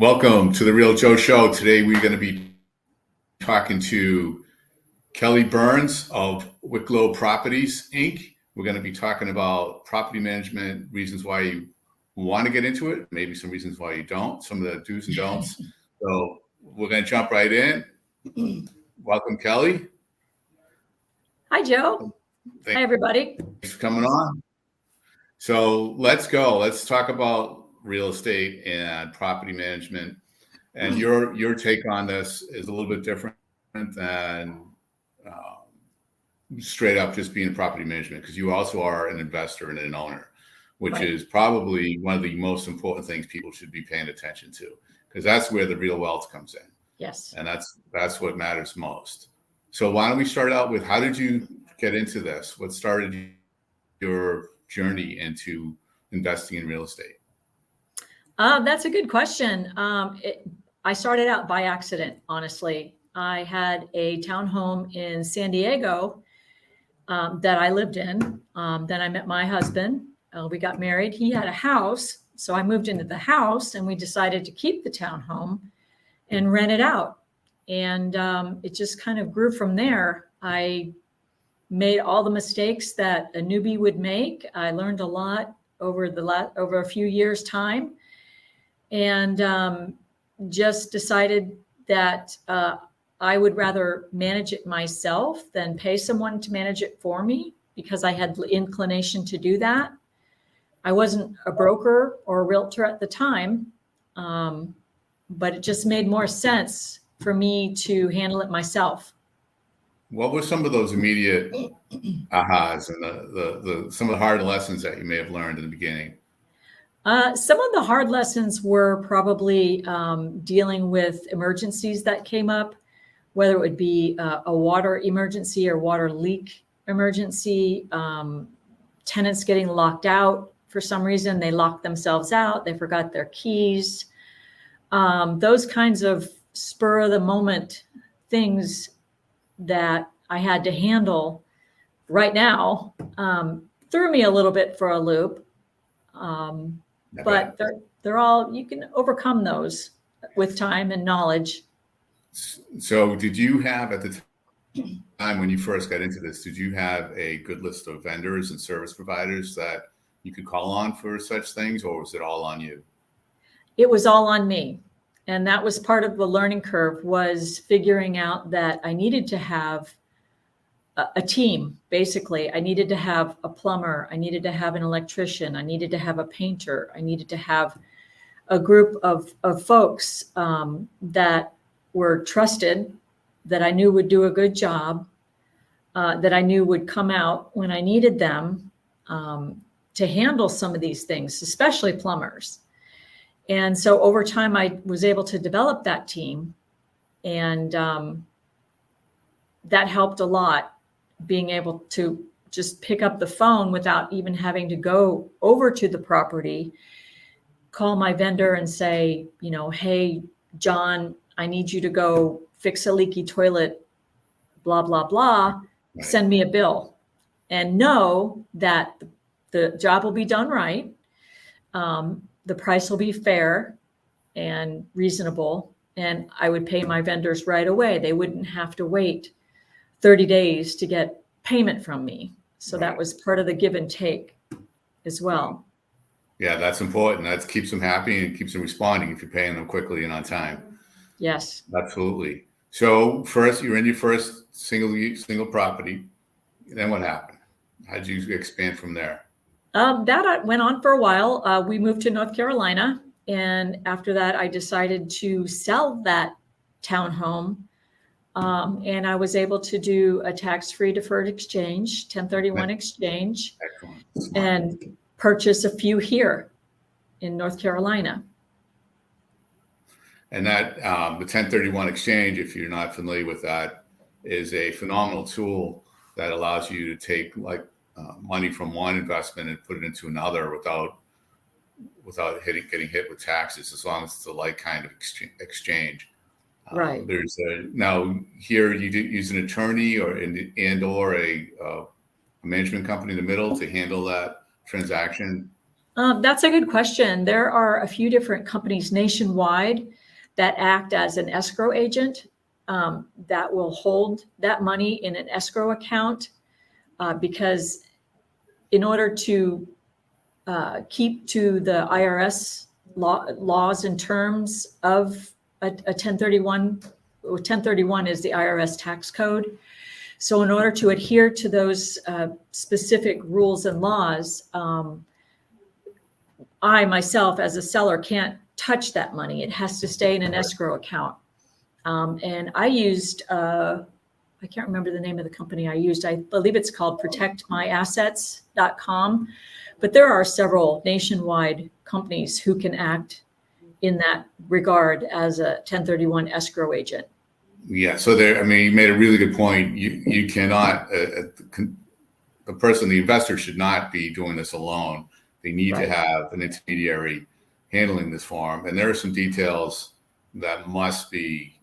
Welcome to the Real Joe Show. Today we're going to be talking to Kelly Byrnes of Wicklow Properties, Inc. We're going to be talking about property management, reasons why you want to get into it, maybe some reasons why you don't, some of the do's and don'ts. So we're going to jump right in. Welcome, Kelly. Hi, Joe. Hi, everybody. Thanks for coming on. So let's go. Let's talk about real estate and property management. And your take on this is a little bit different than straight up just being property management, because you also are an investor and an owner, which is probably one of the most important things people should be paying attention to, because that's where the real wealth comes in. Yes. And that's what matters most. So why don't we start out with, how did you get into this? What started your journey into investing in real estate? That's a good question. I started out by accident, honestly. I had a townhome in San Diego that I lived in. Then I met my husband. We got married. He had a house. So I moved into the house and we decided to keep the townhome and rent it out. And it just kind of grew from there. I made all the mistakes that a newbie would make. I learned a lot over a few years' time. And just decided that I would rather manage it myself than pay someone to manage it for me, because I had the inclination to do that. I wasn't a broker or a realtor at the time, but it just made more sense for me to handle it myself. What were some of those immediate ahas and some of the hard lessons that you may have learned in the beginning? Some of the hard lessons were probably dealing with emergencies that came up, whether it would be a water emergency or water leak emergency, tenants getting locked out for some reason. They locked themselves out. They forgot their keys. Those kinds of spur of the moment things that I had to handle right now threw me a little bit for a loop. But they're all, you can overcome those with time and knowledge. So did you have, at the time when you first got into this, did you have a good list of vendors and service providers that you could call on for such things, or was it all on you? It was all on me. And that was part of the learning curve, was figuring out that I needed to have a team. Basically, I needed to have a plumber. I needed to have an electrician. I needed to have a painter. I needed to have a group of folks that were trusted, that I knew would do a good job, that I knew would come out when I needed them to handle some of these things, especially plumbers. And so over time, I was able to develop that team, and that helped a lot, being able to just pick up the phone without even having to go over to the property, call my vendor and say, hey, John, I need you to go fix a leaky toilet, blah, blah, blah, send me a bill, and know that the job will be done right. The price will be fair and reasonable, and I would pay my vendors right away. They wouldn't have to wait 30 days to get payment from me. So that was part of the give and take as well. Yeah, that's important. That keeps them happy and keeps them responding if you're paying them quickly and on time. Yes. Absolutely. So first, you're in your first single property. Then what happened? How did you expand from there? That went on for a while. We moved to North Carolina. And after that, I decided to sell that townhome. And I was able to do a tax-free deferred exchange, 1031 exchange, and purchase a few here in North Carolina. And that the 1031 exchange, if you're not familiar with that, is a phenomenal tool that allows you to take money from one investment and put it into another without getting hit with taxes, as long as it's the like kind of exchange. Right. Now here you use an attorney or a management company in the middle to handle that transaction. That's a good question. There are a few different companies nationwide that act as an escrow agent that will hold that money in an escrow account because in order to keep to the IRS laws and terms of a 1031, 1031 is the IRS tax code. So in order to adhere to those specific rules and laws, I myself as a seller can't touch that money. It has to stay in an escrow account. And I used, I can't remember the name of the company I used. I believe it's called protectmyassets.com. But there are several nationwide companies who can act in that regard as a 1031 escrow agent. Yeah. So there, I mean, you made a really good point. You cannot, the person, the investor should not be doing this alone. They need to have an intermediary handling this form. And there are some details that must be,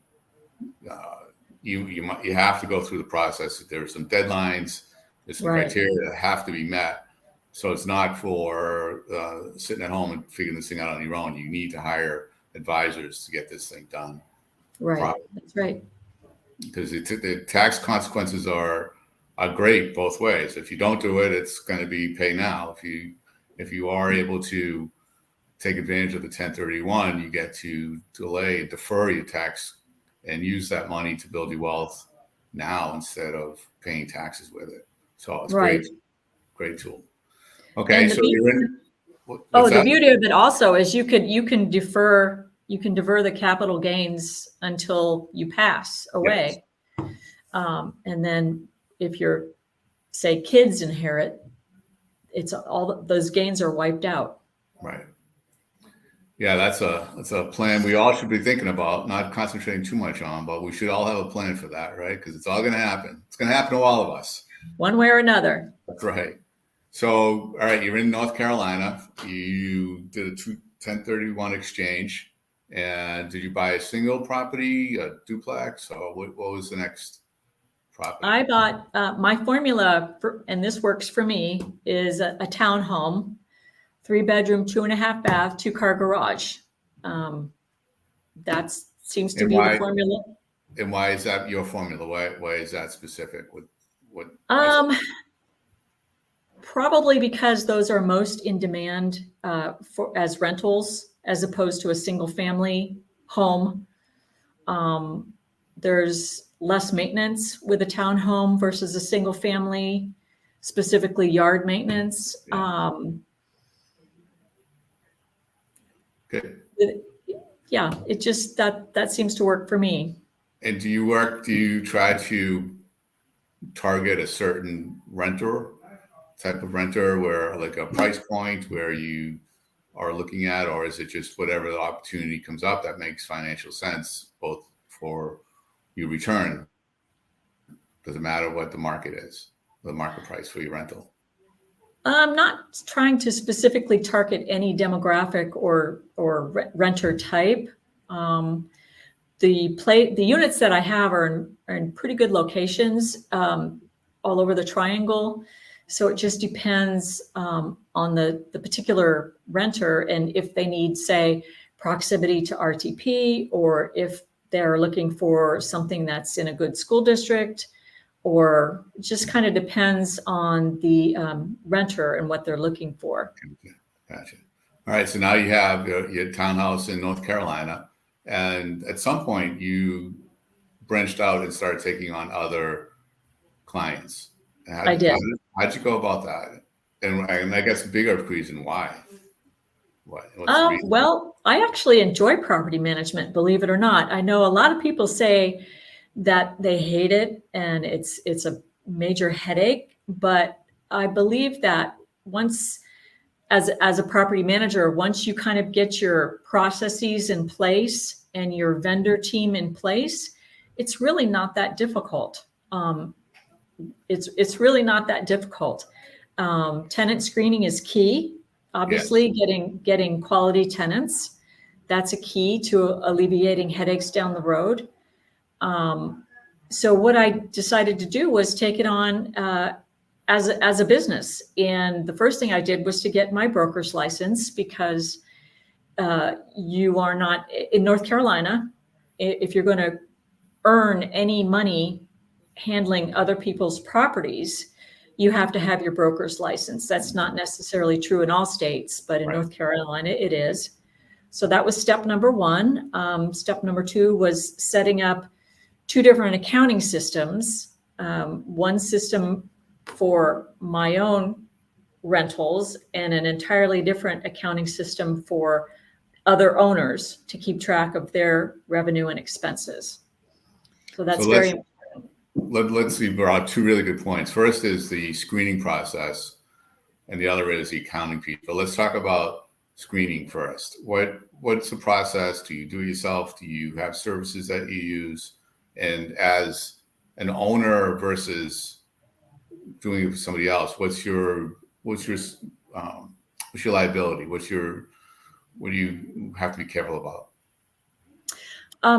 you have to go through the process. There are some deadlines, there's some criteria that have to be met. So it's not for sitting at home and figuring this thing out on your own. You need to hire advisors to get this thing done. Right. properly. That's right. Because the tax consequences are great both ways. If you don't do it, it's going to be pay now. If you are able to take advantage of the 1031, you get to delay, defer your tax, and use that money to build your wealth now instead of paying taxes with it. So it's great tool. Okay, so you're in. The beauty of it also is you can defer the capital gains until you pass away. Yes. And then if your, say, kids inherit, it's all those gains are wiped out. Right. Yeah, that's a plan we all should be thinking about, not concentrating too much on, but we should all have a plan for that, right? Because it's all going to happen. It's going to happen to all of us. One way or another. That's right. So, all right, you're in North Carolina. You did a 1031 exchange. And did you buy a single property, a duplex, or what was the next property? I bought my formula, and this works for me, is a townhome, 3-bedroom, 2.5 bath, 2-car garage. That seems to be the formula. And why is that your formula? Why is that specific? What? Probably because those are most in demand as rentals, as opposed to a single family home. There's less maintenance with a townhome versus a single family, specifically yard maintenance. Good. It just that seems to work for me. And do you try to target a certain type of renter, where like a price point where you are looking at, or is it just whatever the opportunity comes up that makes financial sense, both for your return? Doesn't matter what the market is, the market price for your rental. I'm not trying to specifically target any demographic or renter type. The units that I have are in pretty good locations all over the triangle. So it just depends on the particular renter, and if they need, say, proximity to RTP, or if they're looking for something that's in a good school district, or just kind of depends on the renter and what they're looking for. Gotcha. All right. So now you have your townhouse in North Carolina, and at some point you branched out and started taking on other clients. I did. How'd you go about that? And I guess the bigger reason why. Well, I actually enjoy property management, believe it or not. I know a lot of people say that they hate it and it's a major headache, but I believe that once, as a property manager, once you kind of get your processes in place and your vendor team in place, it's really not that difficult. It's really not that difficult. Tenant screening is key. Obviously, yes. Getting quality tenants, that's a key to alleviating headaches down the road. So what I decided to do was take it on as a business. And the first thing I did was to get my broker's license, because you are not in North Carolina. If you're going to earn any money handling other people's properties, you have to have your broker's license. That's not necessarily true in all states, but in North Carolina it is. So that was step number one. Step number two was setting up two different accounting systems. One system for my own rentals and an entirely different accounting system for other owners to keep track of their revenue and expenses. So that's very important. Let's see, brought two really good points. First is the screening process, and the other is the accounting piece. But let's talk about screening first. What's the process? Do you do it yourself? Do you have services that you use? And as an owner versus doing it for somebody else, what's your liability? What do you have to be careful about?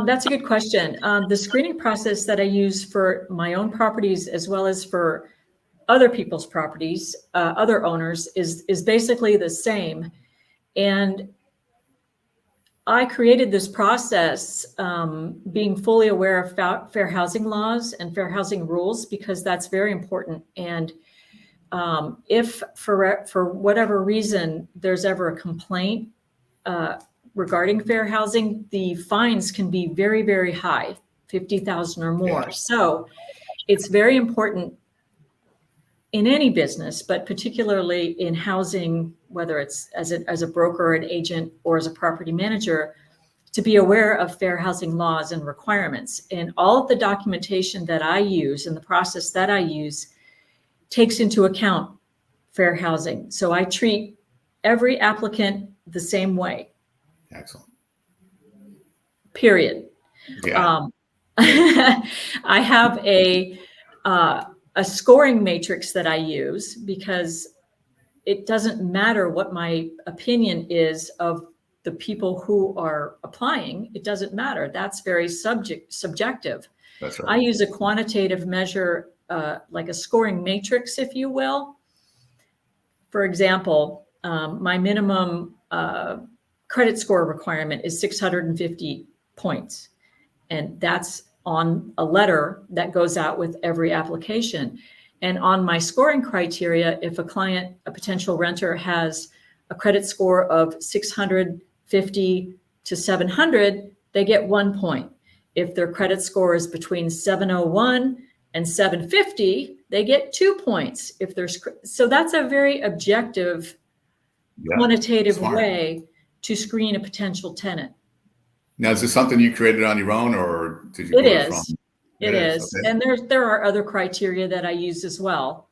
That's a good question. The screening process that I use for my own properties, as well as for other people's properties, other owners, is basically the same. And I created this process being fully aware of fair housing laws and fair housing rules, because that's very important. And if for whatever reason there's ever a complaint regarding fair housing, the fines can be very, very high, 50,000 or more. Yeah. So it's very important in any business, but particularly in housing, whether it's as a broker, an agent, or as a property manager, to be aware of fair housing laws and requirements. And all of the documentation that I use and the process that I use takes into account fair housing. So I treat every applicant the same way. Excellent. Period. Yeah. I have a scoring matrix that I use, because it doesn't matter what my opinion is of the people who are applying. It doesn't matter. That's very subjective. That's right. I use a quantitative measure, like a scoring matrix, if you will. For example, my minimum credit score requirement is 650 points. And that's on a letter that goes out with every application. And on my scoring criteria, if a potential renter has a credit score of 650 to 700, they get 1 point. If their credit score is between 701 and 750, they get 2 points. So that's a very objective, quantitative way to screen a potential tenant. Now, is this something you created on your own, or did you? It is. It is. Okay. And there are other criteria that I use as well,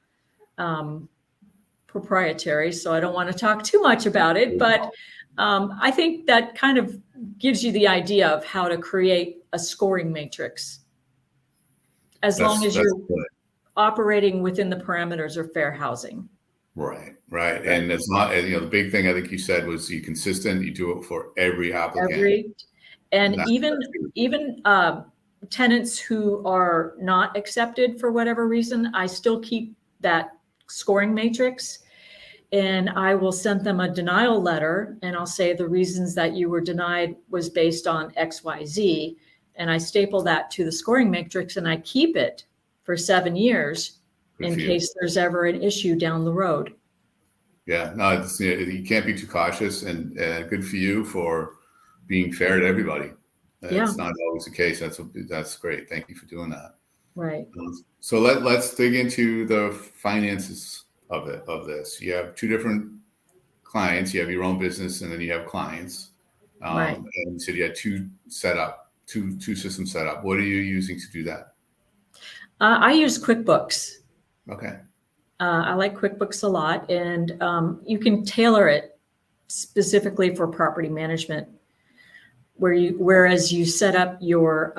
proprietary. So I don't want to talk too much about it, but I think that kind of gives you the idea of how to create a scoring matrix, as long as you're operating within the parameters of fair housing. Right. And it's not, the big thing I think you said was you're consistent. You do it for every applicant. Even tenants who are not accepted for whatever reason, I still keep that scoring matrix, and I will send them a denial letter, and I'll say the reasons that you were denied was based on XYZ, and I staple that to the scoring matrix, and I keep it for 7 years in case there's ever an issue down the road. Yeah, no, you can't be too cautious, and good for you for being fair to everybody. It's not always the case. That's great. Thank you for doing that. Right. So let's dig into the finances of this. You have two different clients. You have your own business, and then you have clients. Right. And you said you had two systems set up. What are you using to do that? I use QuickBooks. Okay. I like QuickBooks a lot, and you can tailor it specifically for property management, whereas you set up your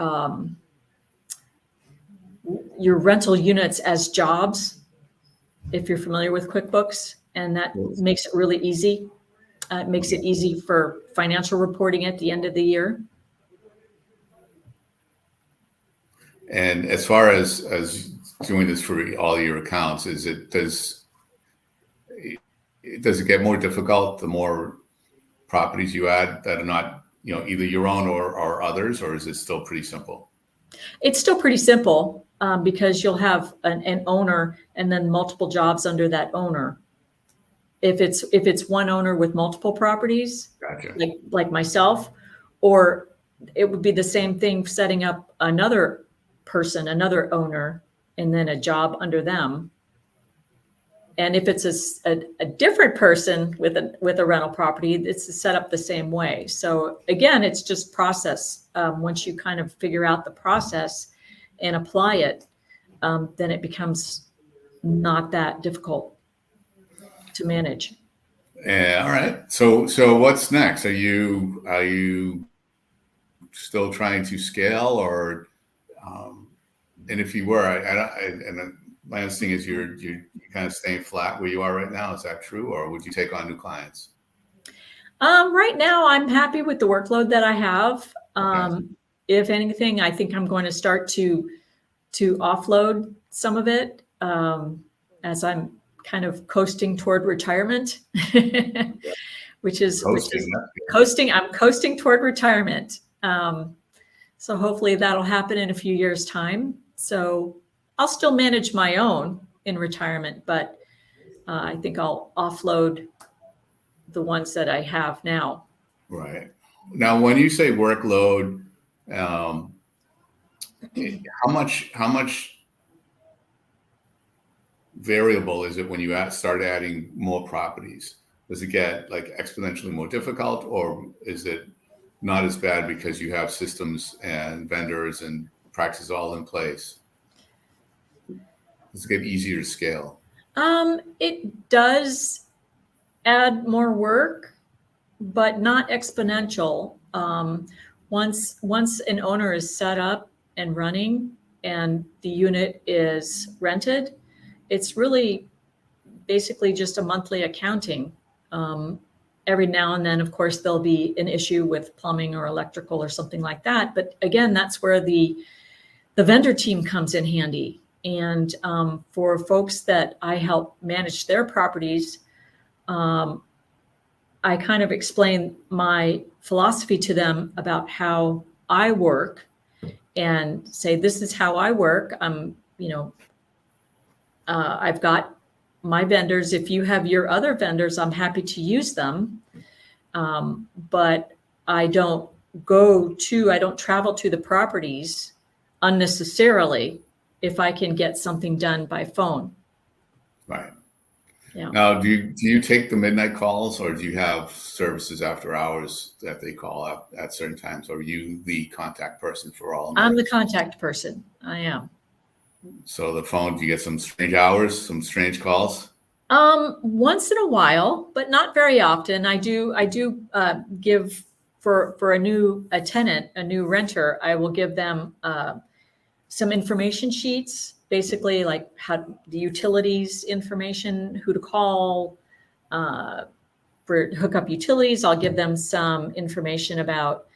rental units as jobs, if you're familiar with QuickBooks, and that makes it really easy. It makes it easy for financial reporting at the end of the year. And as far as doing this for all your accounts, does it get more difficult the more properties you add that are not, either your own or others, or is it still pretty simple? It's still pretty simple because you'll have an owner and then multiple jobs under that owner. If it's one owner with multiple properties, Gotcha. like myself, or it would be the same thing setting up another person, another owner, and then a job under them. And if it's a different person with a rental property, it's set up the same way. So again, it's just process. Once you kind of figure out the process and apply it, then it becomes not that difficult to manage. Yeah. All right. So what's next? Are you still trying to scale, or and if you were, and my understanding is you're kind of staying flat where you are right now. Is that true, or would you take on new clients? Right now, I'm happy with the workload that I have. Okay. If anything, I think I'm going to start to offload some of it as I'm kind of coasting toward retirement, which is coasting. I'm coasting toward retirement. So hopefully that'll happen in a few years' time. So I'll still manage my own in retirement, but I think I'll offload the ones that I have now. Right. Now, when you say workload, how much variable is it when you start adding more properties? Does it get like exponentially more difficult, or is it not as bad because you have systems and vendors and practices all in place? Does it get easier to scale? It does add more work, but not exponential. Once an owner is set up and running and the unit is rented, it's really basically just a monthly accounting. Every now and then, of course, there'll be an issue with plumbing or electrical or something like that. But again, that's where the vendor team comes in handy. And for folks that I help manage their properties, I kind of explain my philosophy to them about how I work and say, this is how I work. I've got my vendors. If you have your other vendors, I'm happy to use them. But I don't travel to the properties unnecessarily if I can get something done by phone. Right. Yeah. Now, do you take the midnight calls, or do you have services after hours that they call at certain times? Or are you the contact person for all? I'm the contact person. I am. So the phone, do you get some strange hours, some strange calls? Once in a while, but not very often. I do give for a tenant, a new renter, I will give them some information sheets, basically like how the utilities information, who to call for hook up utilities. I'll give them some information about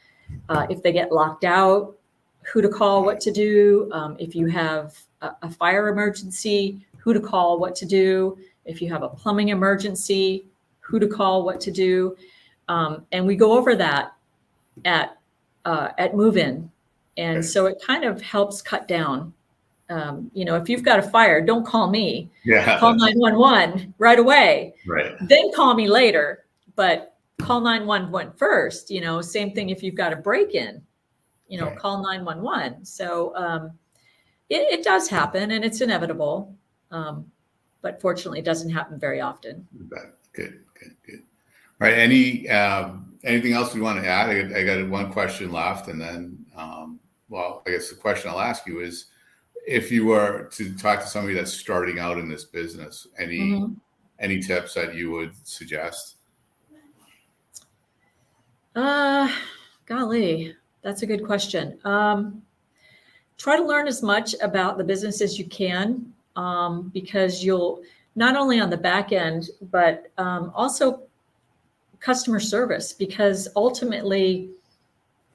if they get locked out, who to call, what to do. If you have a fire emergency, who to call, what to do. If you have a plumbing emergency, who to call, what to do. And we go over that at move-in. And so it kind of helps cut down. If you've got a fire, don't call me. Yeah. Call 911 right away. Right. Then call me later, but call 911 first. Same thing if you've got a break-in, Right. Call 911. So it does happen, and it's inevitable. But fortunately, it doesn't happen very often. Good. All right. Anything else we want to add? I got one question left, and then, I guess the question I'll ask you is, if you were to talk to somebody that's starting out in this business, any tips that you would suggest? Golly, that's a good question. Try to learn as much about the business as you can, because you'll not only on the back end, but also customer service, because ultimately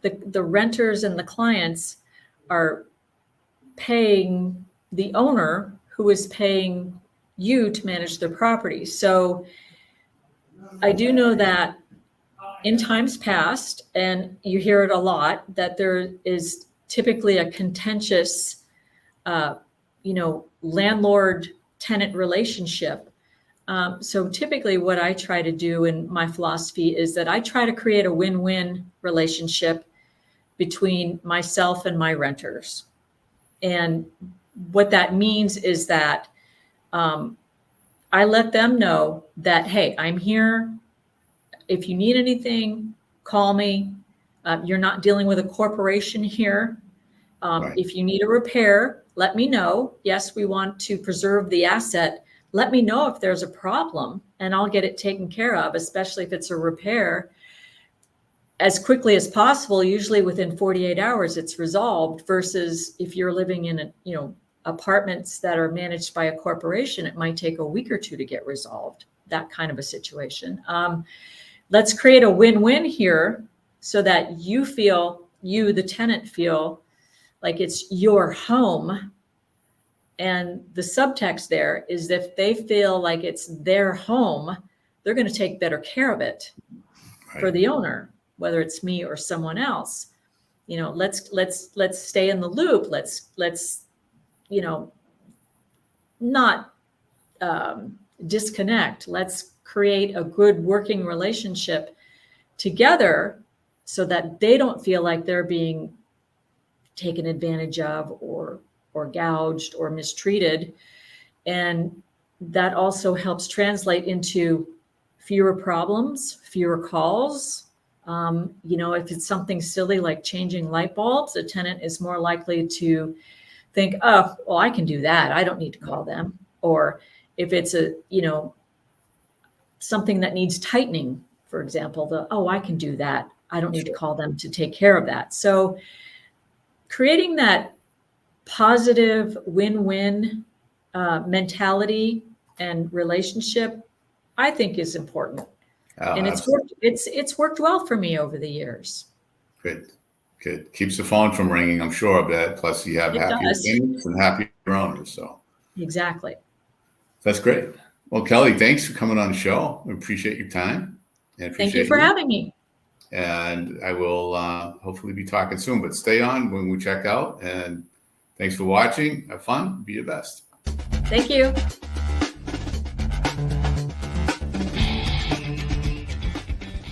the renters and the clients are paying the owner who is paying you to manage their property. So I do know that in times past, and you hear it a lot, that there is typically a contentious, landlord tenant relationship. So typically what I try to do in my philosophy is that I try to create a win-win relationship between myself and my renters. And what that means is that I let them know that, hey, I'm here. If you need anything, call me. You're not dealing with a corporation here. Right. If you need a repair, let me know. Yes, we want to preserve the asset. Let me know if there's a problem and I'll get it taken care of, especially if it's a repair, as quickly as possible. Usually within 48 hours, it's resolved, versus if you're living in apartments that are managed by a corporation, it might take a week or two to get resolved, that kind of a situation. Let's create a win-win here so that you, the tenant, feel like it's your home. And the subtext there is that if they feel like it's their home, they're going to take better care of it for the owner, whether it's me or someone else. Let's stay in the loop. Let's not disconnect. Let's create a good working relationship together so that they don't feel like they're being taken advantage of or gouged or mistreated. And that also helps translate into fewer problems, fewer calls. If it's something silly like changing light bulbs, a tenant is more likely to think, oh, well, I can do that. I don't need to call them. Or if it's something that needs tightening, for example, I can do that. I don't need to call them to take care of that. So creating that positive win-win mentality and relationship, I think, is important. And it's worked well for me over the years. Good. Keeps the phone from ringing, I'm sure of that. Plus you have happier tenants and happier owners. So exactly. That's great. Well, Kelly, thanks for coming on the show. We appreciate your time. Thank you for having me. And I will hopefully be talking soon, but stay on when we check out. And thanks for watching. Have fun. Be your best. Thank you.